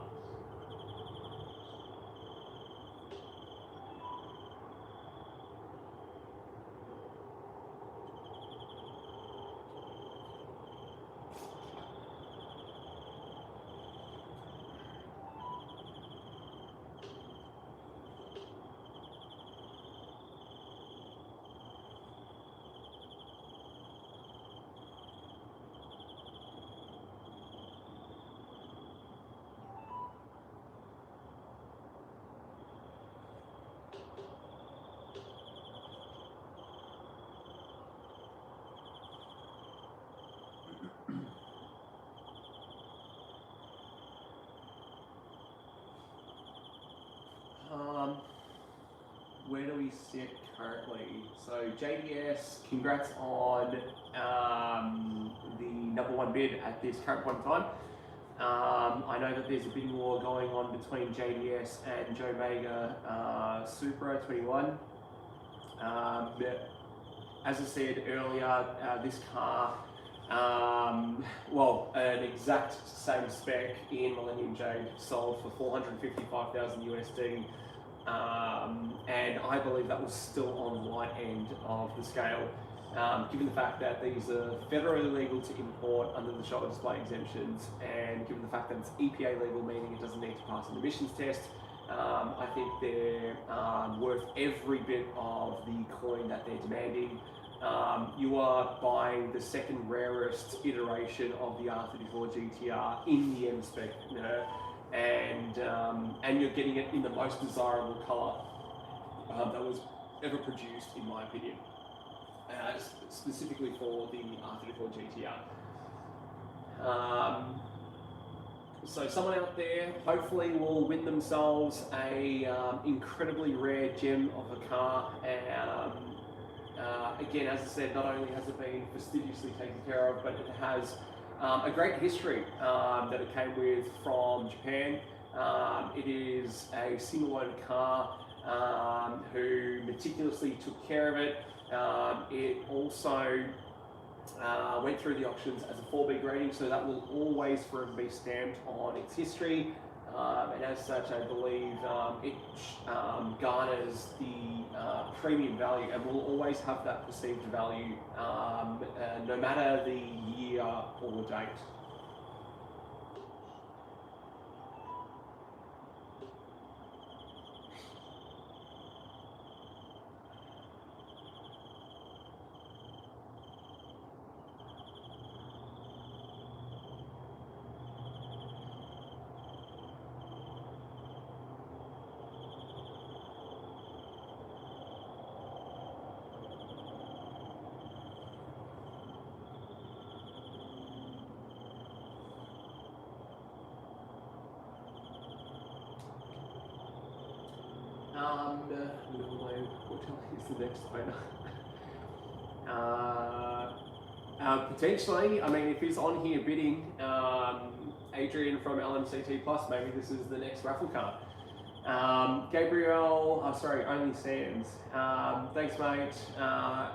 Where do we sit currently? So JDS, congrats on the #1 bid at this current point in time. I know that there's a bidding war going on between JDS and Joe Mega Supra 21. As I said earlier, this car, well, an exact same spec in Millennium Jade sold for $455,000 USD. And I believe that was still on the light end of the scale, given the fact that these are federally legal to import under the shoulder display exemptions, and given the fact that it's EPA legal, meaning it doesn't need to pass an emissions test. I think they're worth every bit of the coin that they're demanding. You are buying the second rarest iteration of the R34 GTR in the M-Spec Nur, and you're getting it in the most desirable colour that was ever produced, in my opinion, specifically for the R34 GTR. So someone out there hopefully will win themselves a incredibly rare gem of a car. Again, as I said, not only has it been fastidiously taken care of, but it has a great history that it came with from Japan. It is a single-owner car who meticulously took care of it. It also went through the auctions as a 4B grading, so that will always forever be stamped on its history. And as such, I believe it garners the premium value and will always have that perceived value, no matter the year or date. Is the next owner. Potentially, I mean, if he's on here bidding, Adrian from LMCT Plus, maybe this is the next raffle card. Gabriel, sorry, Only Sands. Thanks, mate.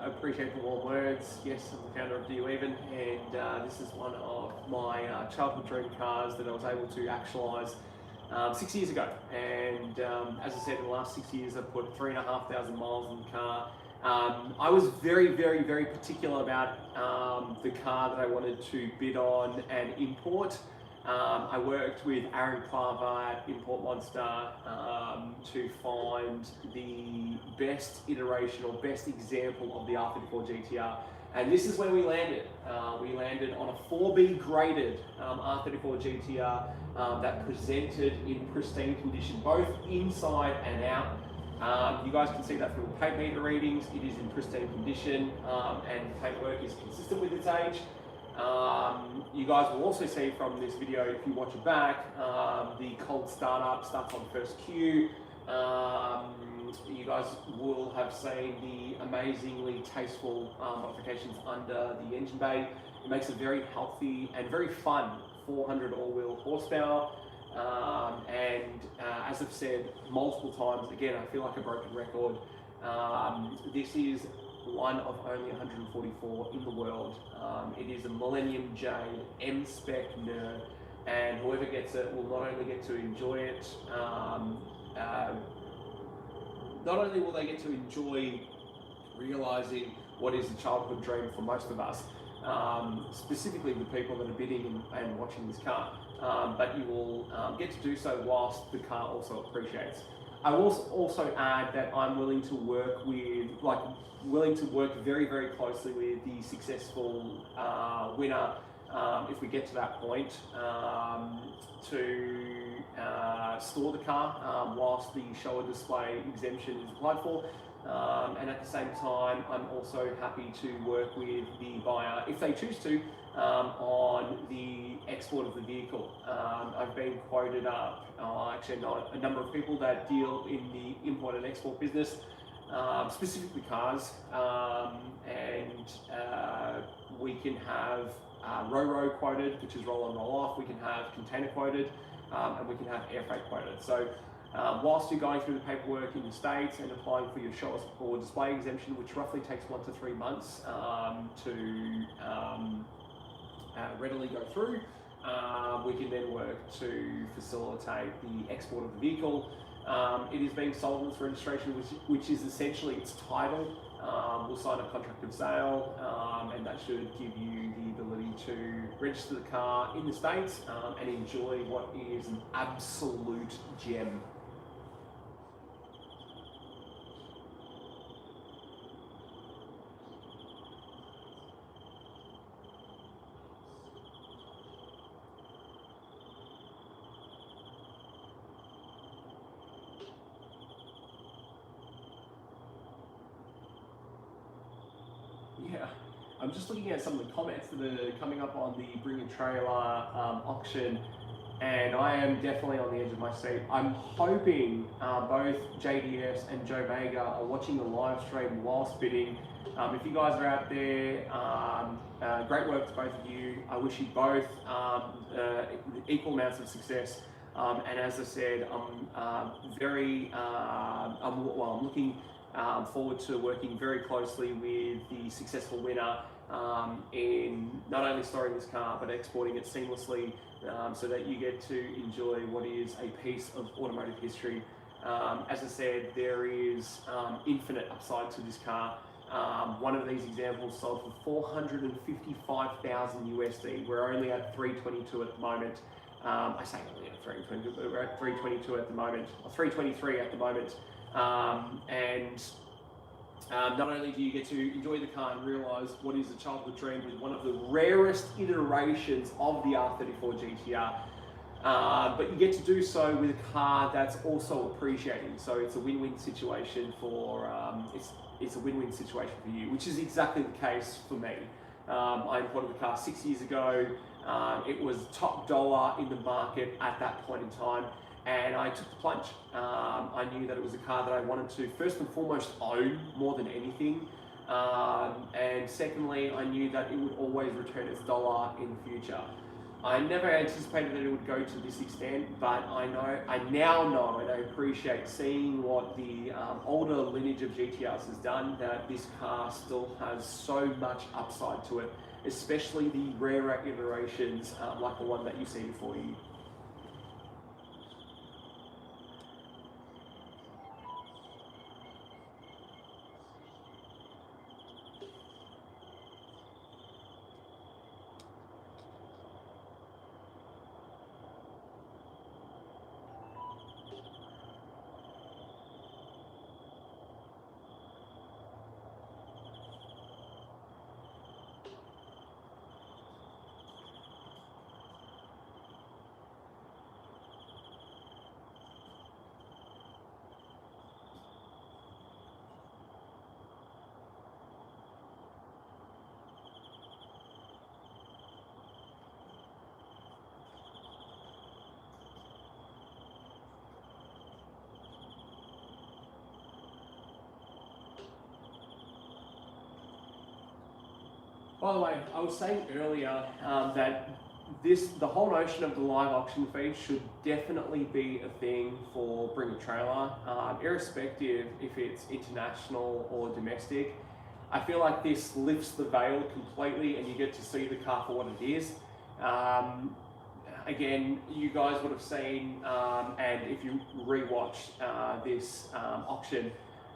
Appreciate the warm words. Yes, I'm the founder of Do You Even, and this is one of my childhood dream cars that I was able to actualise 6 years ago. And as I said, in the last 6 years, I've put 3,500 miles in the car. I was very, very, very particular about the car that I wanted to bid on and import. I worked with Aaron Claver at Import Monster to find the best iteration or best example of the R34 GTR. And this is where we landed. We landed on a 4B graded R34 GTR that presented in pristine condition, both inside and out. You guys can see that from the paint meter readings. It is in pristine condition, and the paintwork is consistent with its age. You guys will also see from this video, if you watch it back, the cold startup, starts on first queue. You guys will have seen the amazingly tasteful modifications under the engine bay. It makes a very healthy and very fun 400 all-wheel horsepower. As I've said multiple times, again, I feel like a broken record. This is one of only 144 in the world. It is a Millennium J M-Spec Nur, and whoever gets it will not only get to enjoy it, not only will they get to enjoy realizing what is a childhood dream for most of us, specifically the people that are bidding and watching this car, but you will get to do so whilst the car also appreciates. I will also add that I'm willing to work very, very closely with the successful winner, if we get to that point, to store the car whilst the show and display exemption is applied for. And at the same time, I'm also happy to work with the buyer, if they choose to, on the export of the vehicle. I've been quoted up, actually not a number of people that deal in the import and export business, specifically cars, and we can have row quoted, which is roll on roll off, we can have container quoted, and we can have air freight quoted. So whilst you're going through the paperwork in the States and applying for your show or display exemption, which roughly takes 1 to 3 months to readily go through, we can then work to facilitate the export of the vehicle. It is being sold in its registration, which is essentially its title. We'll sign a contract of sale, and that should give you the ability to register the car in the States and enjoy what is an absolute gem. Yeah, I'm just looking at some of the comments that are coming up on the Bring a Trailer auction, and I am definitely on the edge of my seat. I'm hoping both JDS and Joe Vega are watching the live stream whilst bidding. If you guys are out there, great work to both of you. I wish you both equal amounts of success. And as I said, I'm looking forward to working very closely with the successful winner in not only storing this car but exporting it seamlessly, so that you get to enjoy what is a piece of automotive history. As I said, there is infinite upside to this car. One of these examples sold for $455,000 USD. We're only at 322 at the moment. I say only at 322, but we're at 322 at the moment, or 323 at the moment. Not only do you get to enjoy the car and realise what is a childhood dream with one of the rarest iterations of the R34 GTR, but you get to do so with a car that's also appreciating. So it's a win-win situation for it's a win-win situation for you, which is exactly the case for me. I imported the car 6 years ago. It was top dollar in the market at that point in time, and I took the plunge. I knew that it was a car that I wanted to first and foremost own more than anything, and secondly, I knew that it would always return its dollar in the future. I never anticipated that it would go to this extent, but I now know and I appreciate seeing what the older lineage of GTRs has done, that this car still has so much upside to it, especially the rarer iterations like the one that you see before you. By the way, I was saying earlier that the whole notion of the live auction fee should definitely be a thing for Bring a Trailer, irrespective if it's international or domestic. I feel like this lifts the veil completely and you get to see the car for what it is. Again, you guys would have seen, and if you rewatch this auction,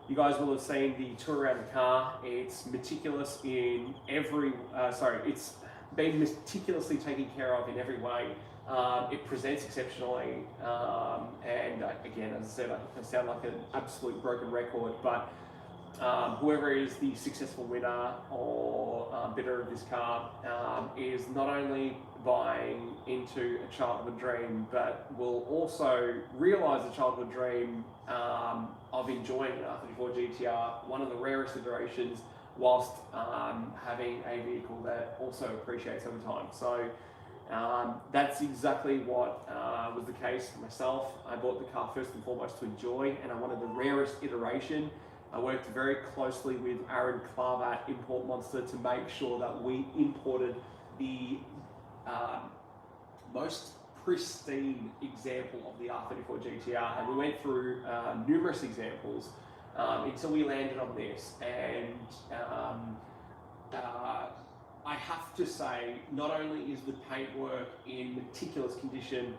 you guys will have seen the tour around the car. It's meticulous in every, it's been meticulously taken care of in every way. It presents exceptionally, and again, as I said, I sound like an absolute broken record, but whoever is the successful winner or bidder of this car is not only buying into a childhood dream, but will also realise a childhood dream of enjoying an R34 GTR, one of the rarest iterations, whilst having a vehicle that also appreciates over time. So that's exactly what was the case for myself. I bought the car first and foremost to enjoy, and I wanted the rarest iteration. I worked very closely with Aaron Claver at Import Monster to make sure that we imported the most pristine example of the R34 GTR, and we went through numerous examples until we landed on this. And I have to say, not only is the paintwork in meticulous condition,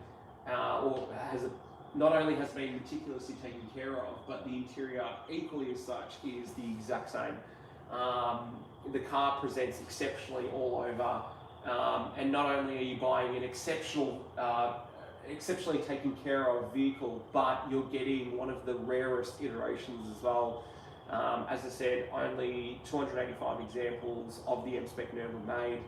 not only has been meticulously taken care of, but the interior, equally as such, is the exact same. The car presents exceptionally all over, and not only are you buying an exceptionally taken care of vehicle, but you're getting one of the rarest iterations as well. As I said, only 285 examples of the M-Spec Nur were made.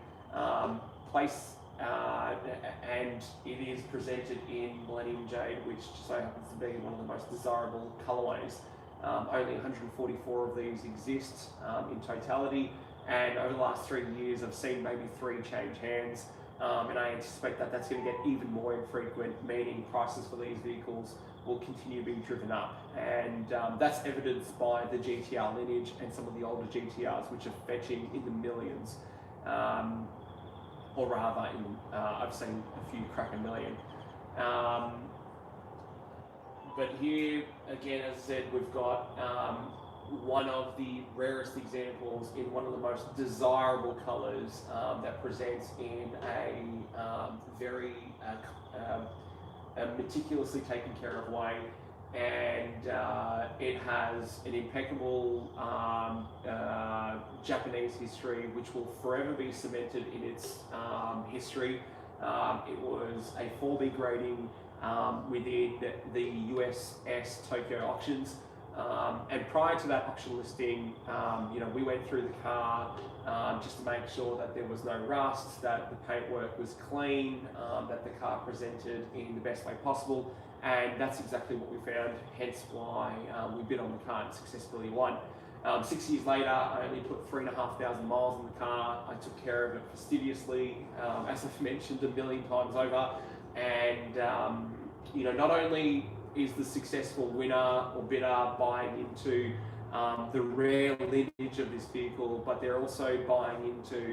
And it is presented in Millennium Jade, which just so happens to be one of the most desirable colorways. Only 144 of these exist in totality, and over the last 3 years I've seen maybe 3 change hands, and I anticipate that that's going to get even more infrequent, meaning prices for these vehicles will continue being driven up, and that's evidenced by the GTR lineage and some of the older GTRs, which are fetching in the millions. Or rather, I've seen a few crack $1 million. But here, again, as I said, we've got one of the rarest examples in one of the most desirable colors that presents in a very meticulously taken care of way. And it has an impeccable Japanese history, which will forever be cemented in its history. It was a 4B grading within the USS Tokyo auctions, and prior to that auction listing, we went through the car just to make sure that there was no rust, that the paintwork was clean, that the car presented in the best way possible. And that's exactly what we found, hence why we bid on the car and successfully won. 6 years later, I only put 3,500 miles in the car. I took care of it fastidiously, as I've mentioned 1 million times over. And not only is the successful winner or bidder buying into the rare lineage of this vehicle, but they're also buying into